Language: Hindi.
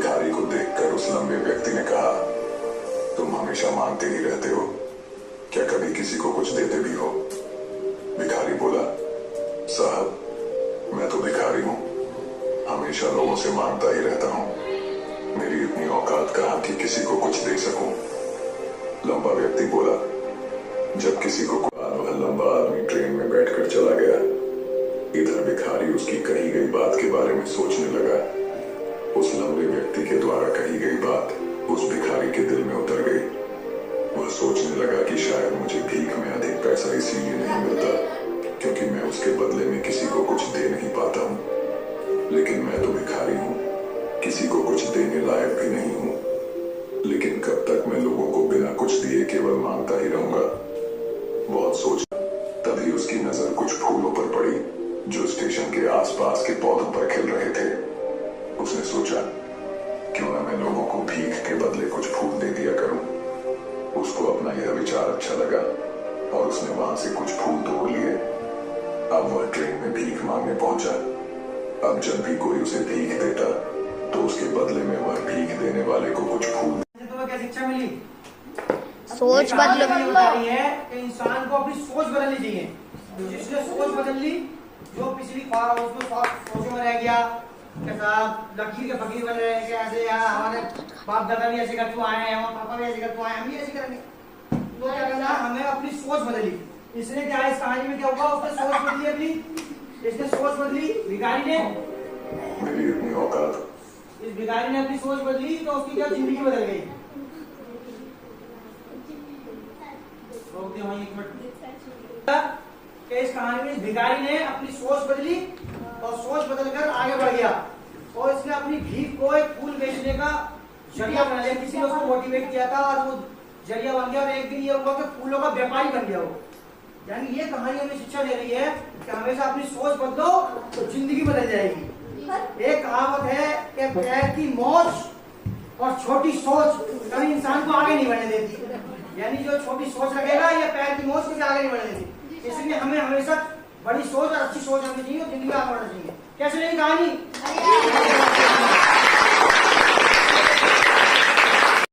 भिखारी को देखकर उस लंबे व्यक्ति ने कहा, तुम हमेशा मांगते ही रहते हो, क्या कभी किसी को कुछ देते भी हो? भिखारी बोला, साहब मैं तो भिखारी हूँ, हमेशा लोगों से मांगता ही रहता हूँ, मेरी इतनी औकात कहाँ कि किसी को कुछ दे सकूं। लंबा व्यक्ति बोला, जब किसी को वह लंबा आदमी ट्रेन में बैठकर चला गया। इधर भिखारी उसकी कही गई बात के बारे में सोचने लगा। उस लंबे व्यक्ति के द्वारा कही गई बात उस भिखारी के दिल में उतर गई। वह सोचने लगा कि शायद मुझे भीख में अधिक पैसा इसीलिए नहीं मिलता क्योंकि मैं उसके बदले में किसी को कुछ दे नहीं पाता हूँ, लेकिन मैं तो भिखारी हूँ, किसी को कुछ देने लायक भी नहीं हूँ। लेकिन कब तक मैं लोगों को बिना कुछ दिए केवल मांगता ही रहूंगा? बहुत सोचा, तभी उसकी नजर कुछ फूलों पर पड़ी जो स्टेशन के आसपास के पौधों पर खिल रहे थे। उसने सोचा, क्यों न मैं लोगों को भीख के बदले कुछ फूल दे दिया करूं। उसको अपना यह विचार अच्छा लगा और उसने वहां से कुछ फूल तोड़ लिए। अब वह ट्रेन में भीख मांगने पहुंचा। अब जब भी कोई उसे भीख देता तो उसके बदले में वह भीख देने वाले को कुछ फूल। तुम्हें क्या शिक्षा मिली? सोच बदलो है कि इंसान को अपनी सोच बदलनी चाहिए। जिसने सोच बदल ली, जो पिछली फार उसमें सोचों में रह गया कि साहब लकीर के फकीर बन रहे हैं कि ऐसे यार हमारे बाप दादा भी ऐसे करते आए हैं, हमारे पापा भी ऐसे करते आए, हम भी ऐसे करेंगे। तो क्या करना, हमें अपनी सोच बदली। इसने क्या, इस कहानी में क्या हुआ, उसने सोच बदली अपनी, इसने सोच बदली, भिखारी ने, मेरी इतनी औकात, इस भिखारी ने अपनी सोच बदली तो उसकी क्या जिंदगी बदल गई। इस कहानी में भिखारी ने अपनी सोच बदली और सोच बदलकर आगे बढ़ गया और इसने अपनी भीख को एक फूल बेचने का जरिया बना लिया। किसी ने उसको मोटिवेट किया था और वो जरिया बन गया और एक दिन ये हुआ कि फूलों का व्यापारी बन गया वो। यानी ये कहानी हमें शिक्षा दे रही है कि हमेशा अपनी सोच बदलो तो जिंदगी बदल जाएगी। एक कहावत है कि पैर की मौज और छोटी सोच कभी इंसान को आगे नहीं बढ़ने देती। यानी जो छोटी सोच रखेगा या पैर की मौज को आगे नहीं बढ़ने देती। इसलिए हमें हमेशा बड़ी सोच और अच्छी सोच रखनी चाहिए और जिंदगी आगे बढ़ना चाहिए। कैसे नहीं कहानी?